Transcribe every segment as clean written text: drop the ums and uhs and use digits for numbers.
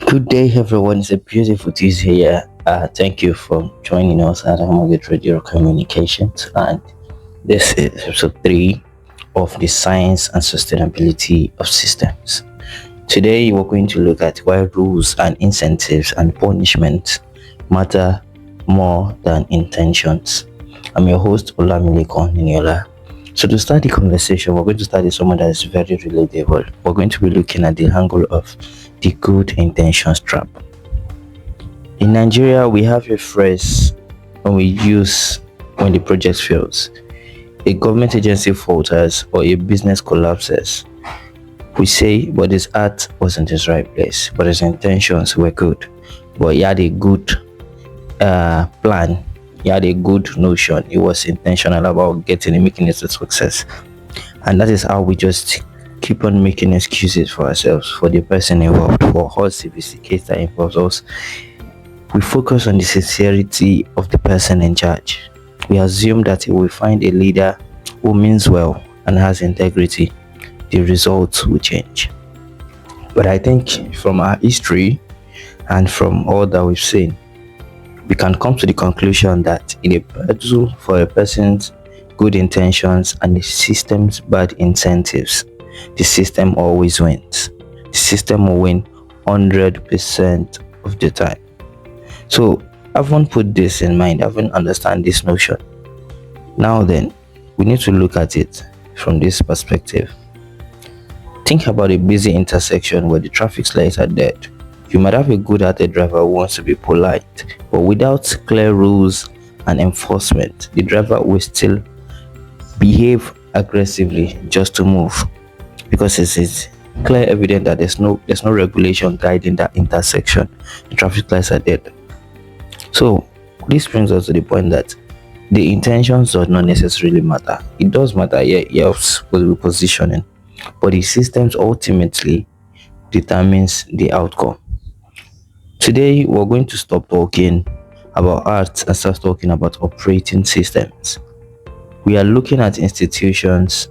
Good day, everyone. It's a beautiful Tuesday here. Thank you for joining us at Mortgage Radio Communications. And this is episode 3 of the Science and Sustainability of Systems. Today, we're going to look at why rules and incentives and punishments matter more than intentions. I'm your host, Olamilekan Niniola. So to start the conversation, we're going to start with someone that is very relatable. We're going to be looking at the angle of the good intentions trap. In Nigeria, we have a phrase when we use when the project fails. A government agency falters or a business collapses. We say, but his heart wasn't his right place, but his intentions were good. But he had a good plan. He had a good notion. He was intentional about getting and making it a success. And that is how we just keep on making excuses for ourselves, for the person involved, for us if it's the case that involves us. We focus on the sincerity of the person in charge. We assume that if we find a leader who means well and has integrity, the results will change. But I think from our history and from all that we've seen, we can come to the conclusion that in a battle for a person's good intentions and the system's bad incentives, the system always wins. The system will win 100% of the time. So, having put this in mind, having understand this notion, now then, we need to look at it from this perspective. Think about a busy intersection where the traffic lights are dead. You might have a good-hearted driver who wants to be polite, but without clear rules and enforcement, the driver will still behave aggressively just to move, because it is clear evident that there's no regulation guiding that intersection. The traffic lights are dead. So this brings us to the point that the intentions does not necessarily matter. It does matter, yeah, it helps with positioning, but the systems ultimately determines the outcome. Today we're going to stop talking about art and start talking about operating systems. We are looking at institutions,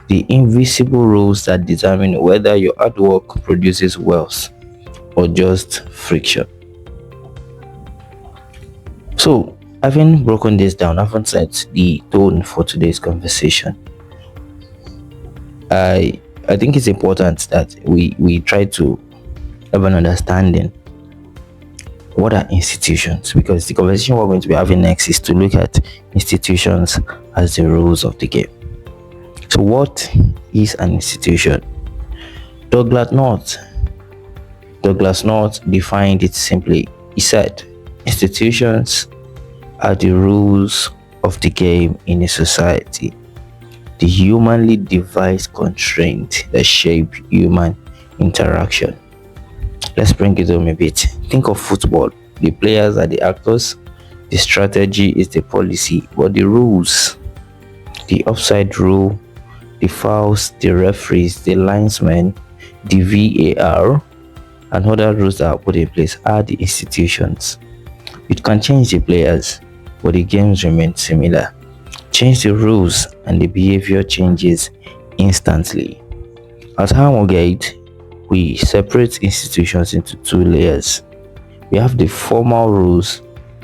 the invisible rules that determine whether your hard work produces wealth or just friction. So, having broken this down, having set the tone for today's conversation, I think it's important that we try to have an understanding what are institutions, because the conversation we're going to be having next is to look at institutions as the rules of the game. So what is an institution? Douglas North defined it simply. He said, institutions are the rules of the game in a society, the humanly devised constraints that shape human interaction. Let's bring it home a bit. Think of football. The players are the actors, the strategy is the policy, but the rules, the offside rule, the fouls, the referees, the linesmen, the VAR, and other rules that are put in place are the institutions. It can change the players, but the games remain similar. Change the rules and the behavior changes instantly. At Harmogate, we separate institutions into two layers. We have the formal rules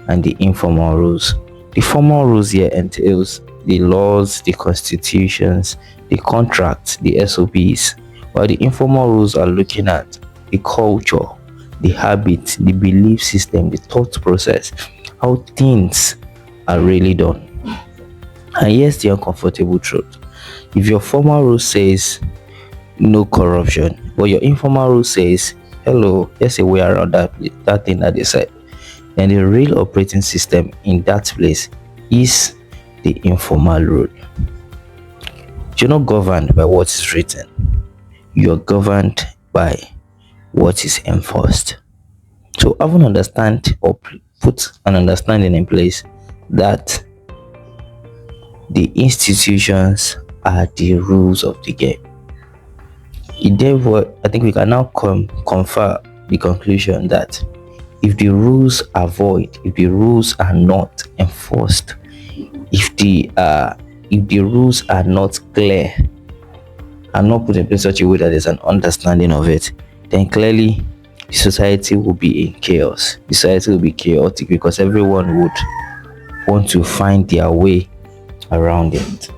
and the informal rules. The formal rules here entails the laws, the constitutions, the contracts, the SOPs, while the informal rules are looking at the culture, the habit, the belief system, the thought process, how things are really done. And here's the uncomfortable truth. If your formal rule says no corruption, but your informal rule says, hello, there's a way around that thing that they said, then the real operating system in that place is the informal rule. You're not governed by what is written. You're governed by what is enforced. So having understand or put an understanding in place that the institutions are the rules of the game, therefore, I think we can now confer the conclusion that if the rules are void, if the rules are not enforced, if the rules are not clear and not put in place such a way that there's an understanding of it, then clearly the the society will be in chaos. The society will be chaotic because everyone would want to find their way around it.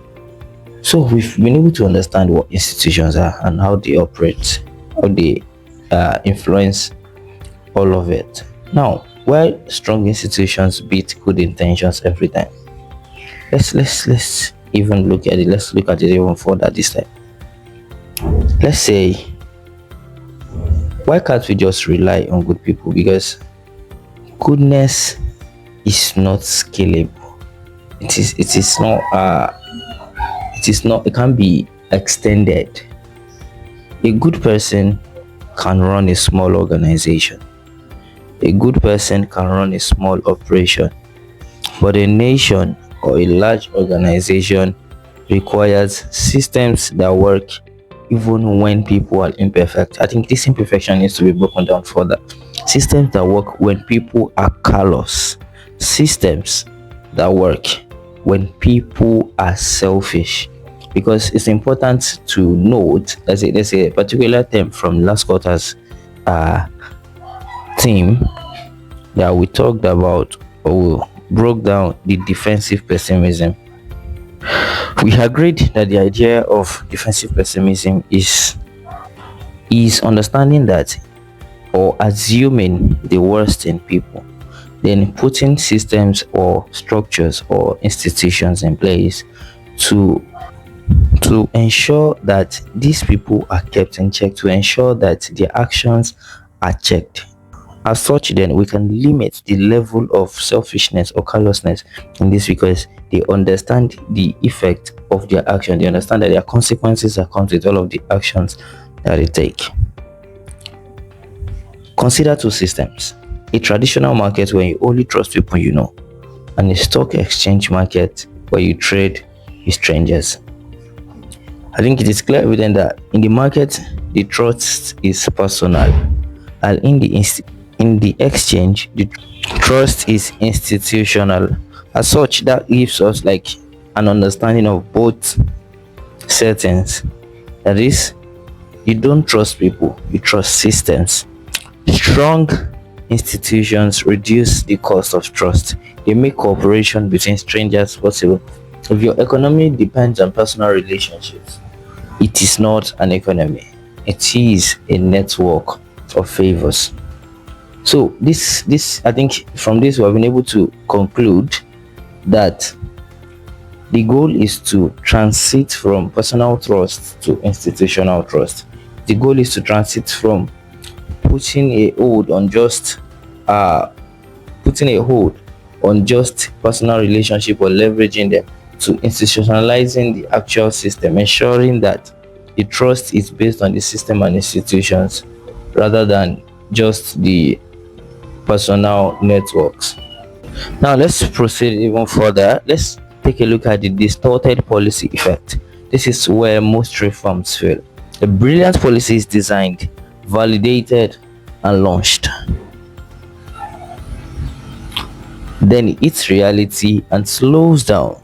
So we've been able to understand what institutions are and how they operate, how they influence all of it. Now, while strong institutions beat good intentions every time, let's even look at it. Let's look at it even further this time. Let's say, why can't we just rely on good people? Because goodness is not scalable. It can't be extended. A good person can run a small organization. A good person can run a small operation. But a nation or a large organization requires systems that work even when people are imperfect. I think this imperfection needs to be broken down further. Systems that work when people are callous. Systems that work when people are selfish. Because it's important to note, let's say a particular term from last quarter's theme that we talked about, or we broke down the defensive pessimism. We agreed that the idea of defensive pessimism is understanding that, or assuming the worst in people, then putting systems or structures or institutions in place to ensure that these people are kept in check, to ensure that their actions are checked. As such, then we can limit the level of selfishness or callousness in this, because they understand the effect of their action. They understand that there are consequences that come with all of the actions that they take. Consider two systems: a traditional market where you only trust people you know, and a stock exchange market where you trade with strangers. I think it is clear evident that in the market, the trust is personal, and in the exchange, the trust is institutional. As such, that gives us like an understanding of both settings. That is, you don't trust people, you trust systems. Strong institutions reduce the cost of trust. They make cooperation between strangers possible. If your economy depends on personal relationships, it is not an economy. It is a network of favors. So this I think from this we have been able to conclude that the goal is to transit from personal trust to institutional trust. The goal is to transit from putting a hold on just personal relationship or leveraging them, to institutionalizing the actual system, ensuring that the trust is based on the system and institutions rather than just the personal networks. Now let's proceed even further. Let's take a look at the distorted policy effect. This is where most reforms fail. A brilliant policy is designed, validated, and launched. Then it hits reality and slows down,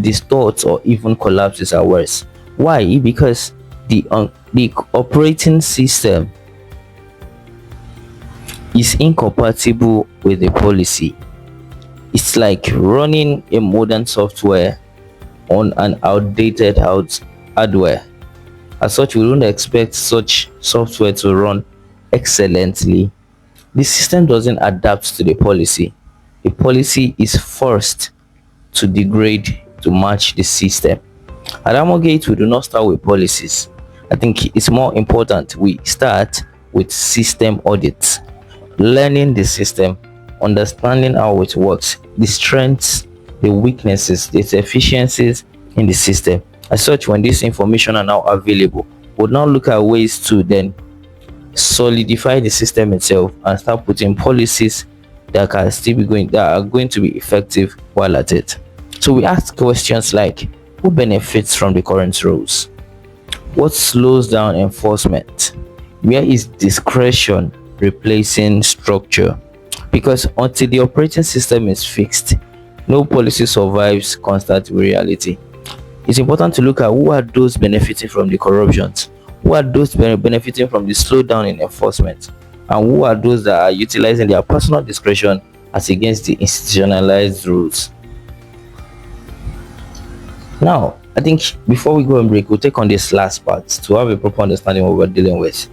distorts, or even collapses at worst. Why? Because the operating system is incompatible with the policy. It's like running a modern software on an outdated hardware. As such, we don't expect such software to run excellently. The system doesn't adapt to the policy. The policy is forced to degrade to match the system. At Amogate, we do not start with policies. I think it's more important we start with system audits, learning the system, understanding how it works, the strengths, the weaknesses, the efficiencies in the system. As such, when this information are now available, we'll now look at ways to then solidify the system itself and start putting policies that are going to be effective while at it. So we ask questions like, who benefits from the current rules? What slows down enforcement? Where is discretion replacing structure? Because until the operating system is fixed, no policy survives constant reality. It's important to look at who are those benefiting from the corruptions, who are those benefiting from the slowdown in enforcement, and who are those that are utilizing their personal discretion as against the institutionalized rules. Now, I think before we go and break, we'll take on this last part to have a proper understanding of what we're dealing with.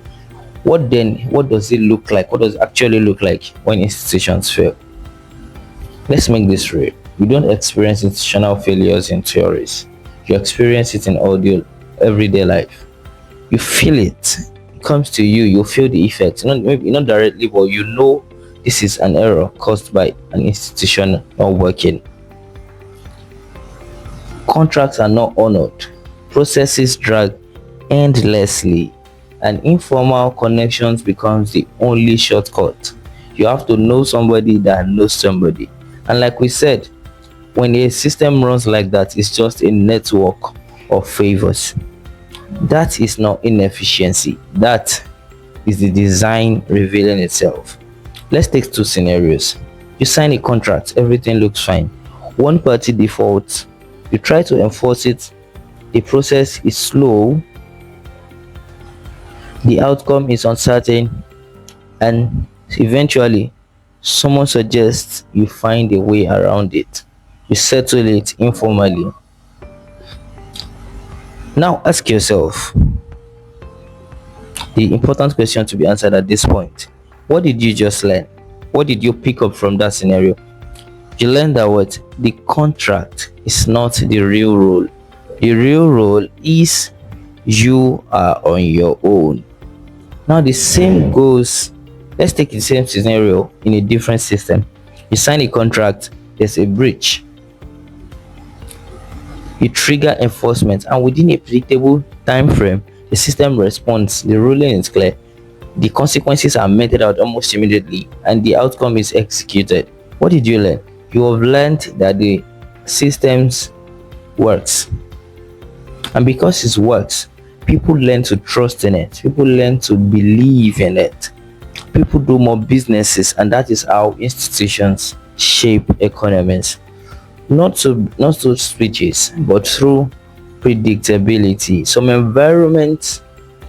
What does it look like? What does it actually look like when institutions fail? Let's make this real. You don't experience institutional failures in theories. You experience it in audio, everyday life. You feel it. It comes to you. You feel the effects. Maybe not directly, but you know this is an error caused by an institution not working. Contracts are not honored. Processes drag endlessly, and informal connections becomes the only shortcut. You have to know somebody that knows somebody. And like we said, when a system runs like that, it's just a network of favors. That is not inefficiency. That is the design revealing itself. Let's take two scenarios. You sign a contract, everything looks fine. One party defaults, you try to enforce it, the process is slow, the outcome is uncertain, and eventually someone suggests you find a way around it. You settle it informally. Now ask yourself the important question to be answered at this point. What did you just learn? What did you pick up from that scenario? You learned that what the contract is not the real rule. The real rule is you are on your own. Now the same goes. Let's take the same scenario in a different system. You sign a contract, there's a breach. You trigger enforcement, and within a predictable time frame, the system responds. The ruling is clear. The consequences are meted out almost immediately, and the outcome is executed. What did you learn? You have learned that the systems works, and because it works, people learn to trust in it. People learn to believe in it. People do more businesses, and that is how institutions shape economies. Not through switches, but through predictability. Some environments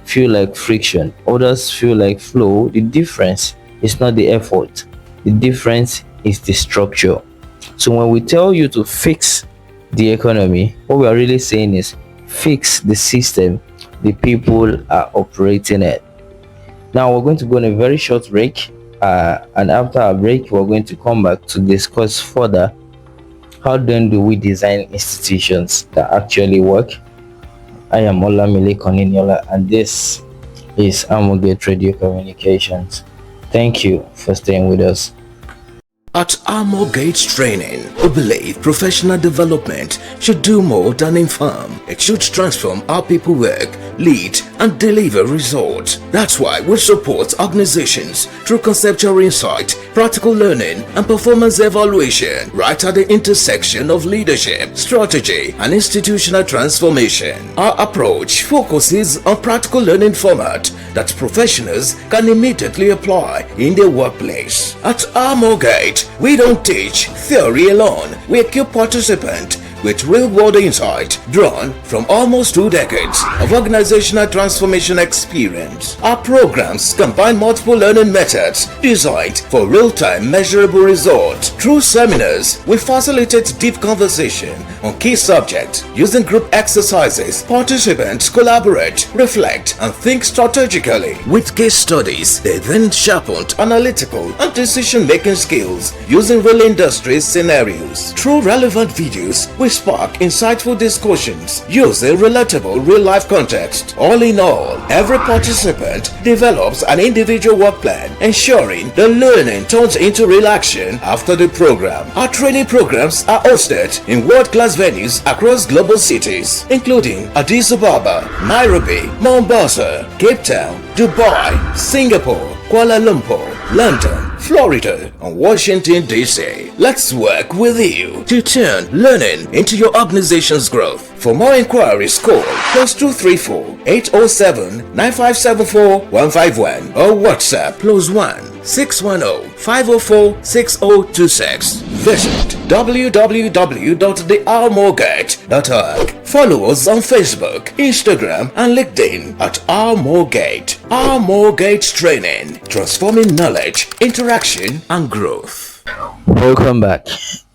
feel like friction, others feel like flow. The difference is not the effort, the difference is the structure. So when we tell you to fix the economy, what we are really saying is fix the system the people are operating it. Now we're going to go on a very short break, and after our break we're going to come back to discuss further how then do we design institutions that actually work. I am Olamile Koniniola, and this is Amogate Radio Communications. Thank you for staying with us. At Armor Gates Training, we believe professional development should do more than inform. It should transform how people work, lead, and deliver results. That's why we support organizations through conceptual insight, practical learning, and performance evaluation right at the intersection of leadership, strategy, and institutional transformation. Our approach focuses on practical learning format that professionals can immediately apply in their workplace. At Armor Gate, we don't teach theory alone. We equip participants with real-world insight drawn from almost 2 decades of organizational transformation experience. Our programs combine multiple learning methods designed for real-time measurable results. Through seminars, we facilitate deep conversation on key subjects. Using group exercises, participants collaborate, reflect, and think strategically. With case studies, they then sharpened analytical and decision-making skills using real industry scenarios. Through relevant videos, we spark insightful discussions using relatable real-life context. All in all, every participant develops an individual work plan, ensuring the learning turns into real action after the program. Our training programs are hosted in world-class venues across global cities, including Addis Ababa, Nairobi, Mombasa, Cape Town, Dubai, Singapore, Kuala Lumpur, London, Florida, and Washington, D.C. Let's work with you to turn learning into your organization's growth. For more inquiries, call +234 807 9574 151 or WhatsApp +1 610 504 6026. Visit www.thearmorgate.org Follow us on Facebook, Instagram, and LinkedIn at Armorgate. Armorgate Training, transforming knowledge, interaction, and growth. Welcome back.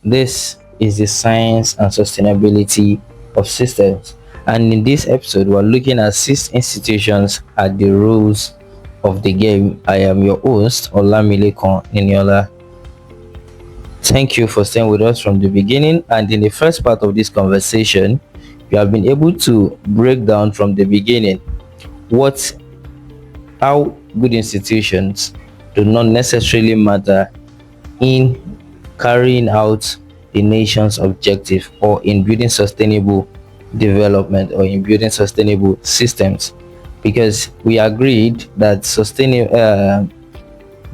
This is the science and sustainability of systems, and in this episode, we're looking at 6 institutions at the rules of the game. I am your host, Olamilekan Niniola. Thank you for staying with us from the beginning. And in the first part of this conversation, we have been able to break down from the beginning how good institutions do not necessarily matter in carrying out the nation's objective or in building sustainable development or in building sustainable systems, because we agreed that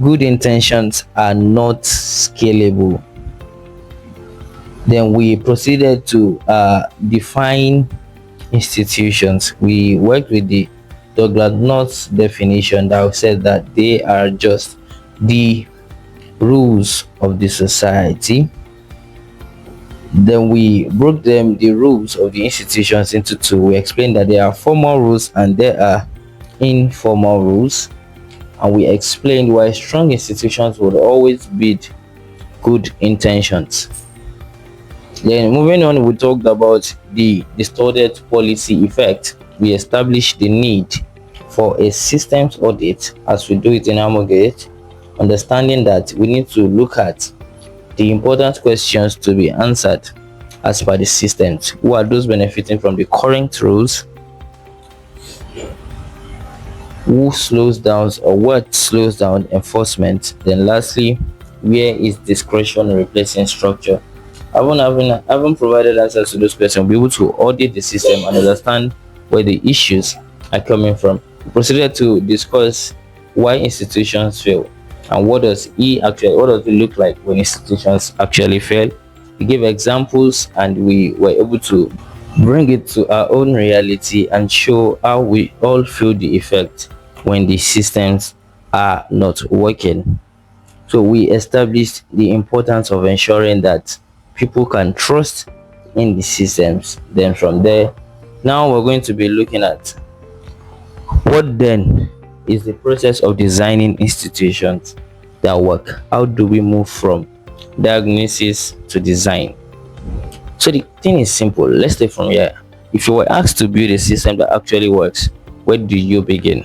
good intentions are not scalable. Then we proceeded to define institutions. We worked with the Douglas North's definition that said that they are just the rules of the society. Then we broke the rules of the institutions into two. We explained that there are formal rules and there are informal rules, and we explained why strong institutions would always build good intentions. Then moving on, we talked about the distorted policy effect. We established the need for a systems audit as we do it in Armorgate, understanding that we need to look at the important questions to be answered as per the systems. Who are those benefiting from the current rules? Who slows down or what slows down enforcement? Then lastly, where is discretion replacing structure? I haven't provided answers to those questions. We'll be able to audit the system and understand where the issues are coming from. We proceeded to discuss why institutions fail and what does it look like when institutions actually fail. We gave examples and we were able to bring it to our own reality and show how we all feel the effect when the systems are not working. So we established the importance of ensuring that people can trust in the systems. Then from there, now we're going to be looking at what then is the process of designing institutions that work. How do we move from diagnosis to design? So the thing is simple. Let's stay from here. If you were asked to build a system that actually works, where do you begin?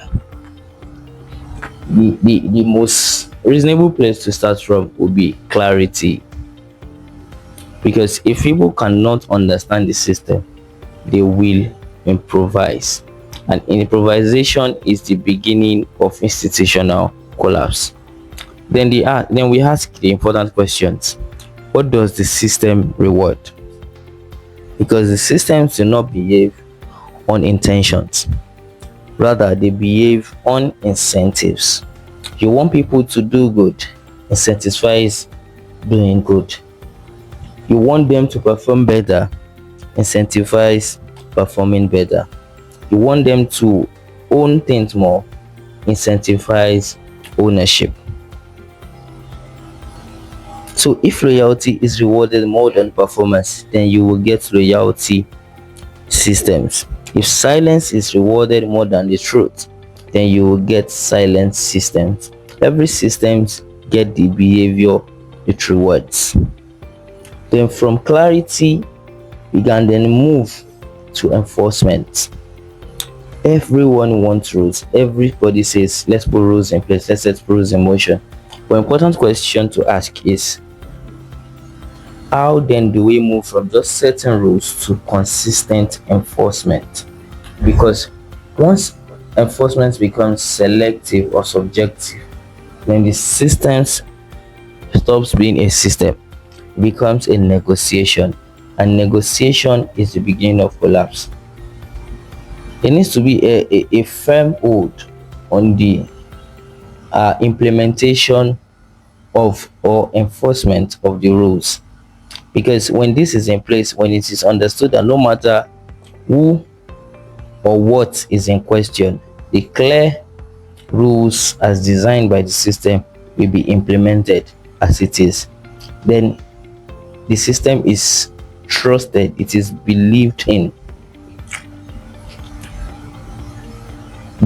The most reasonable place to start from would be clarity. Because if people cannot understand the system, they will improvise. And improvisation is the beginning of institutional collapse. Then we ask the important questions. What does the system reward? Because the systems do not behave on intentions. Rather, they behave on incentives. You want people to do good, incentivize doing good. You want them to perform better, incentivize performing better. You want them to own things more, incentivize ownership. So if loyalty is rewarded more than performance, then you will get loyalty systems. If silence is rewarded more than the truth, then you will get silence systems. Every systems get the behavior it rewards. Then from clarity, we can then move to enforcement. Everyone wants rules. Everybody says, let's put rules in place, let's set rules in motion. But important question to ask is, how then do we move from just setting rules to consistent enforcement? Because once enforcement becomes selective or subjective, then the systems stops being a system, becomes a negotiation, and negotiation is the beginning of collapse. There needs to be a firm hold on the implementation of or enforcement of the rules, because when this is in place, when it is understood that no matter who or what is in question, the clear rules as designed by the system will be implemented as it is, then the system is trusted, it is believed in,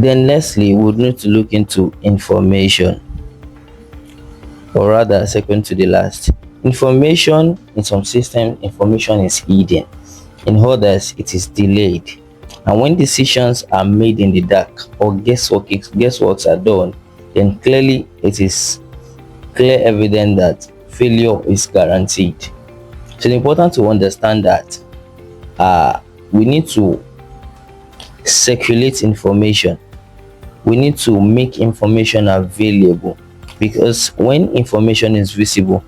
Then lastly, we would need to look into information, or rather second to the last. Information, in some systems information is hidden, in others it is delayed, and when decisions are made in the dark or guessworks are done, then clearly it is clear evidence that failure is guaranteed. So it's important to understand that we need to circulate information, we need to make information available, because when information is visible,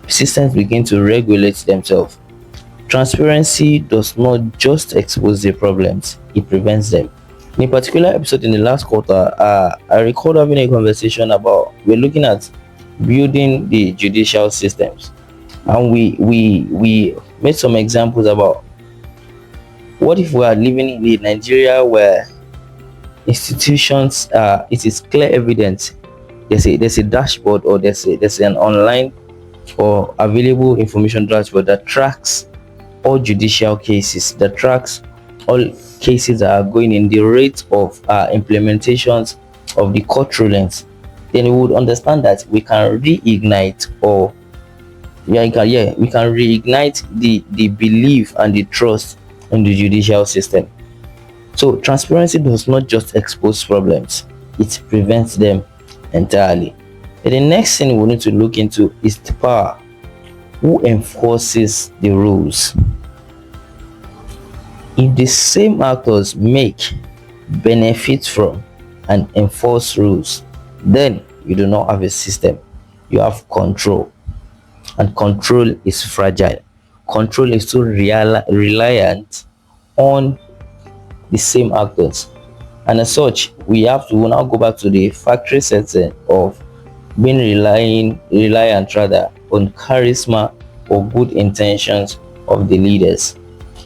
systems begin to regulate themselves. Transparency does not just expose the problems, it prevents them. In a particular episode in the last quarter, I recall having a conversation about, we're looking at building the judicial systems, and we made some examples about what if we are living in a Nigeria where institutions, it is clear evidence, there's a dashboard, or there's an online or available information dashboard that tracks all judicial cases, that tracks all cases that are going in, the rate of implementations of the court rulings. Then we would understand that we can reignite, or we can reignite the belief and the trust in the judicial system. So transparency does not just expose problems, it prevents them entirely. And the next thing we need to look into is the power. Who enforces the rules? If the same actors make, benefit from, and enforce rules, then you do not have a system, you have control. And control is fragile. Control is too reliant on the same actors, and as such we will now go back to the factory setting of being reliant rather on charisma or good intentions of the leaders.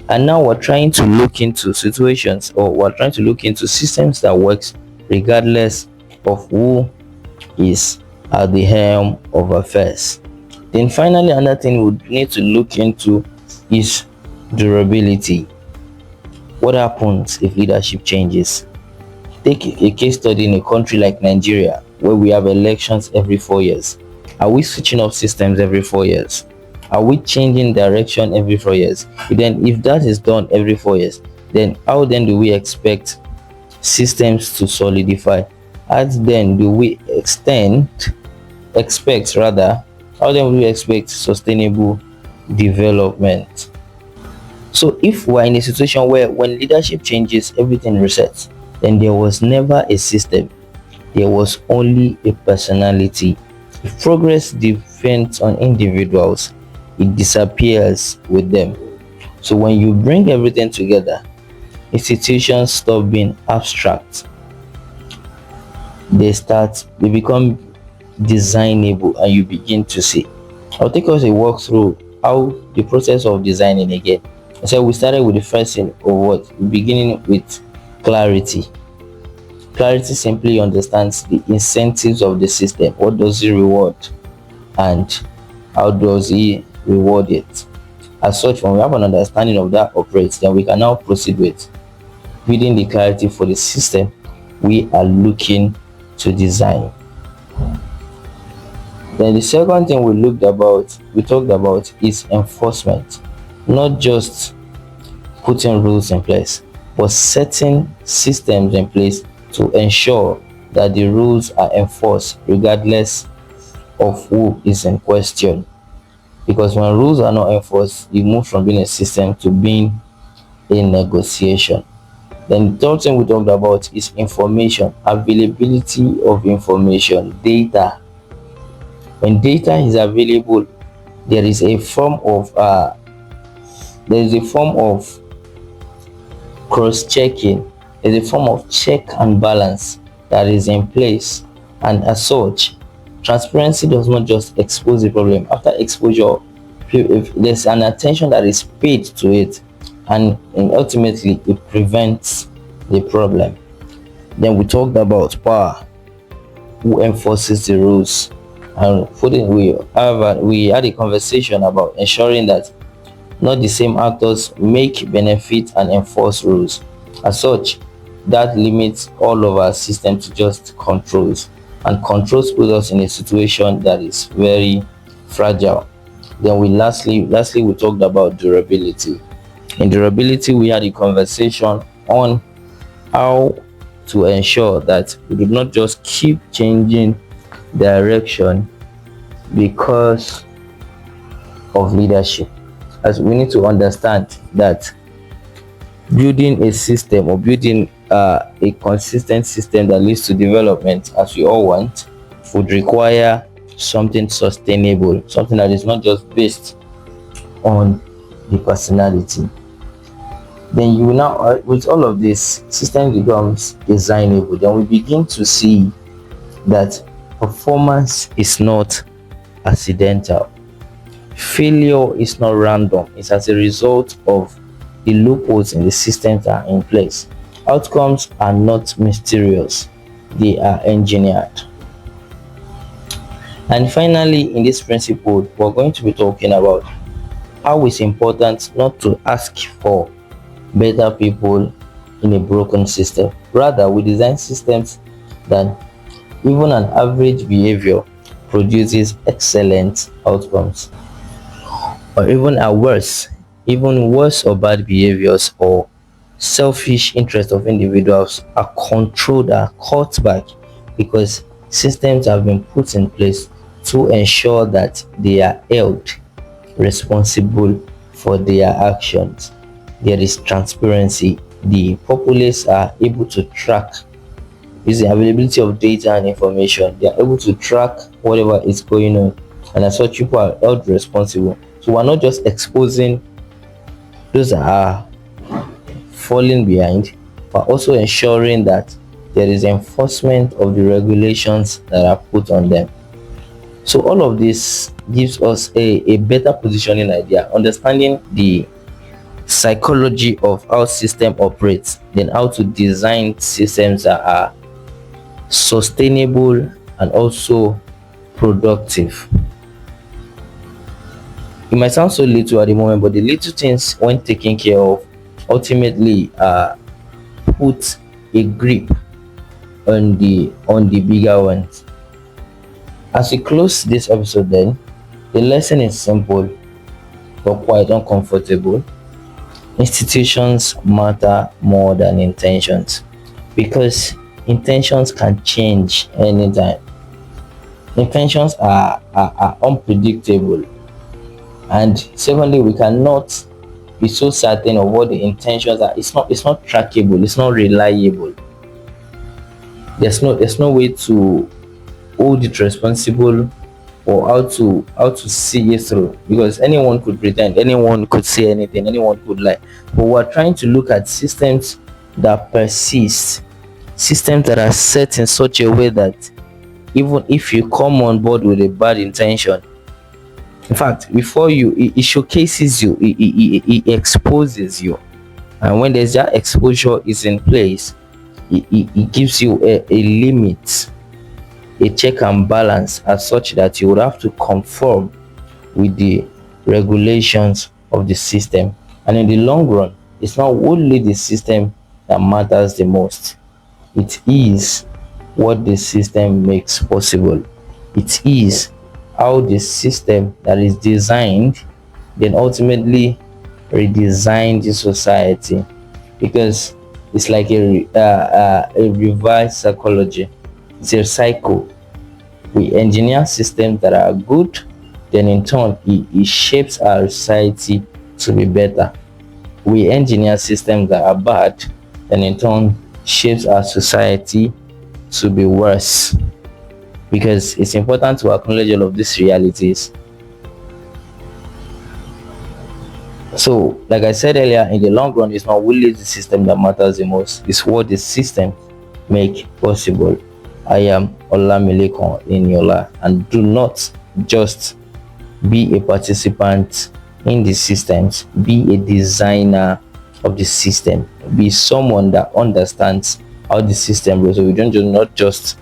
And now we're trying to look into situations, or we're trying to look into systems that works regardless of who is at the helm of affairs. Then finally, another thing we need to look into is durability. What happens if leadership changes? Take a case study in a country like Nigeria, where we have elections every 4 years. Are we switching up systems every 4 years? Are we changing direction every 4 years? Then if that is done every 4 years, then how then do we expect systems to solidify? How then do we expect rather, how then do we expect sustainable development? So if we're in a situation where when leadership changes, everything resets, then there was never a system, there was only a personality. If progress depends on individuals, it disappears with them. So when you bring everything together, institutions stop being abstract, they become designable, and you begin to see. I'll take us a walk through how the process of designing again. So we started with the first thing of what, beginning with clarity. Clarity simply understands the incentives of the system. What does he reward, and how does he reward it? As such, when we have an understanding of that operates, then we can now proceed with building the clarity for the system we are looking to design. Then the second thing we talked about is enforcement. Not just putting rules in place, but setting systems in place to ensure that the rules are enforced regardless of who is in question. Because when rules are not enforced, you move from being a system to being a negotiation. Then the third thing we talked about is information, availability of information, data. When data is available, there is a form of cross-checking, there's a form of check and balance that is in place, and as such, transparency does not just expose the problem. After exposure, if there's an attention that is paid to it, and ultimately it prevents the problem. Then we talked about power. Who enforces the rules? And we had a conversation about ensuring that not the same actors make, benefit, and enforce rules. As such, that limits all of our system to just controls, and controls put us in a situation that is very fragile. Then we lastly we talked about durability. In durability, we had a conversation on how to ensure that we do not just keep changing direction because of leadership, as we need to understand that building a system or building a consistent system that leads to development, as we all want, would require something sustainable, something that is not just based on the personality. Then you now, with all of this, system becomes designable. Then we begin to see that performance is not accidental. Failure is not random. It's as a result of the loopholes in the systems that are in place. Outcomes are not mysterious, they are engineered. And finally, in this principle, we're going to be talking about how it's important not to ask for better people in a broken system. Rather, we design systems that even an average behavior produces excellent outcomes, or even worse or bad behaviors or selfish interests of individuals are controlled, are cut back, because systems have been put in place to ensure that they are held responsible for their actions. There is transparency. The populace are able to track using availability of data and information. They are able to track whatever is going on, and as such, people are held responsible. So we're not just exposing those that are falling behind, but also ensuring that there is enforcement of the regulations that are put on them. So all of this gives us a better positioning idea, understanding the psychology of how system operates, then how to design systems that are sustainable and also productive. It might sound so little at the moment, but the little things, when taken care of, ultimately put a grip on the bigger ones. As we close this episode, then the lesson is simple but quite uncomfortable. Institutions matter more than intentions, because intentions can change anytime. Intentions are unpredictable, and secondly, we cannot be so certain of what the intentions are. It's not trackable, it's not reliable. There's no way to hold it responsible, or how to see it through, because anyone could pretend, anyone could say anything, anyone could lie. But we're trying to look at systems that persist, systems that are set in such a way that even if you come on board with a bad intention, in fact, before you, it showcases you, it exposes you, and when there's that exposure is in place, it gives you a limit, a check and balance, as such that you would have to conform with the regulations of the system. And in the long run, it's not only the system that matters the most, it is what the system makes possible. It is how the system that is designed then ultimately redesign the society, because it's like a reverse psychology. It's a cycle. We engineer systems that are good, then in turn it shapes our society to be better. We engineer systems that are bad, and in turn shapes our society to be worse, because it's important to acknowledge all of these realities. So, like I said earlier, in the long run, it's not really the system that matters the most, it's what the system make possible. I am Olamilekon Inyola, and do not just be a participant in the systems, be a designer of the system, be someone that understands how the system works. So you don't just not just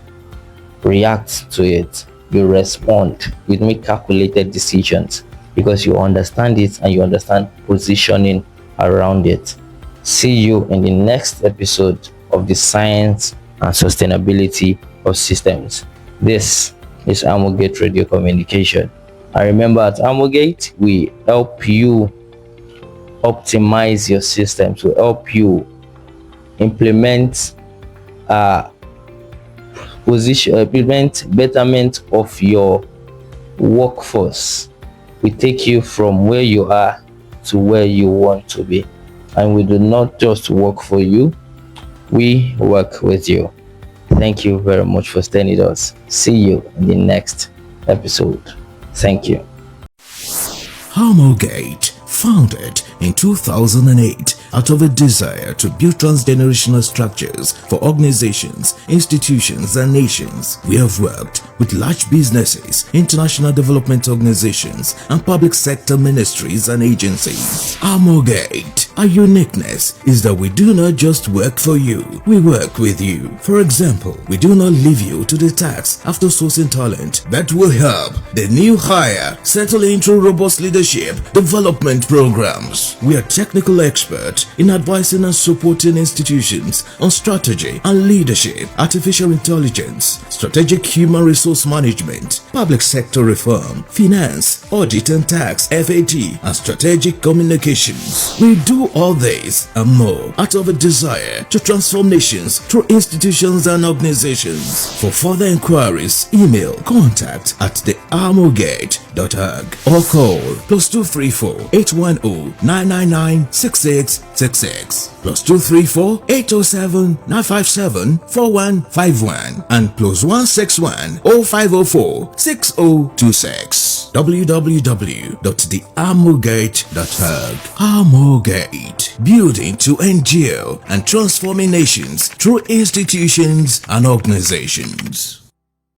react to it, you respond, you make calculated decisions, because you understand it and you understand positioning around it. See you in the next episode of the science and sustainability of systems. This is Amogate Radio Communication. I remember at Amogate, we help you optimize your systems, we help you implement betterment of your workforce. We take you from where you are to where you want to be, and we do not just work for you, we work with you. Thank you very much for staying with us. See you in the next episode. Thank you. Amogate, founded in 2008 out of a desire to build transgenerational structures for organizations, institutions, and nations. We have worked with large businesses, international development organizations, and public sector ministries and agencies. Amogate, our uniqueness is that we do not just work for you, we work with you. For example, we do not leave you to the task after sourcing talent that will help the new hire settle into robust leadership development programs. We are technical experts in advising and supporting institutions on strategy and leadership, artificial intelligence, strategic human resource management, public sector reform, finance, audit and tax, FAT, and strategic communications. We do all this and more out of a desire to transform nations through institutions and organizations. For further inquiries, email contact@theamogate.org or call +234 810 999 6666, +234 807 957 4151, and +161 0504 6026. www.theamogate.org. Amogate, building to endure and transforming nations through institutions and organizations.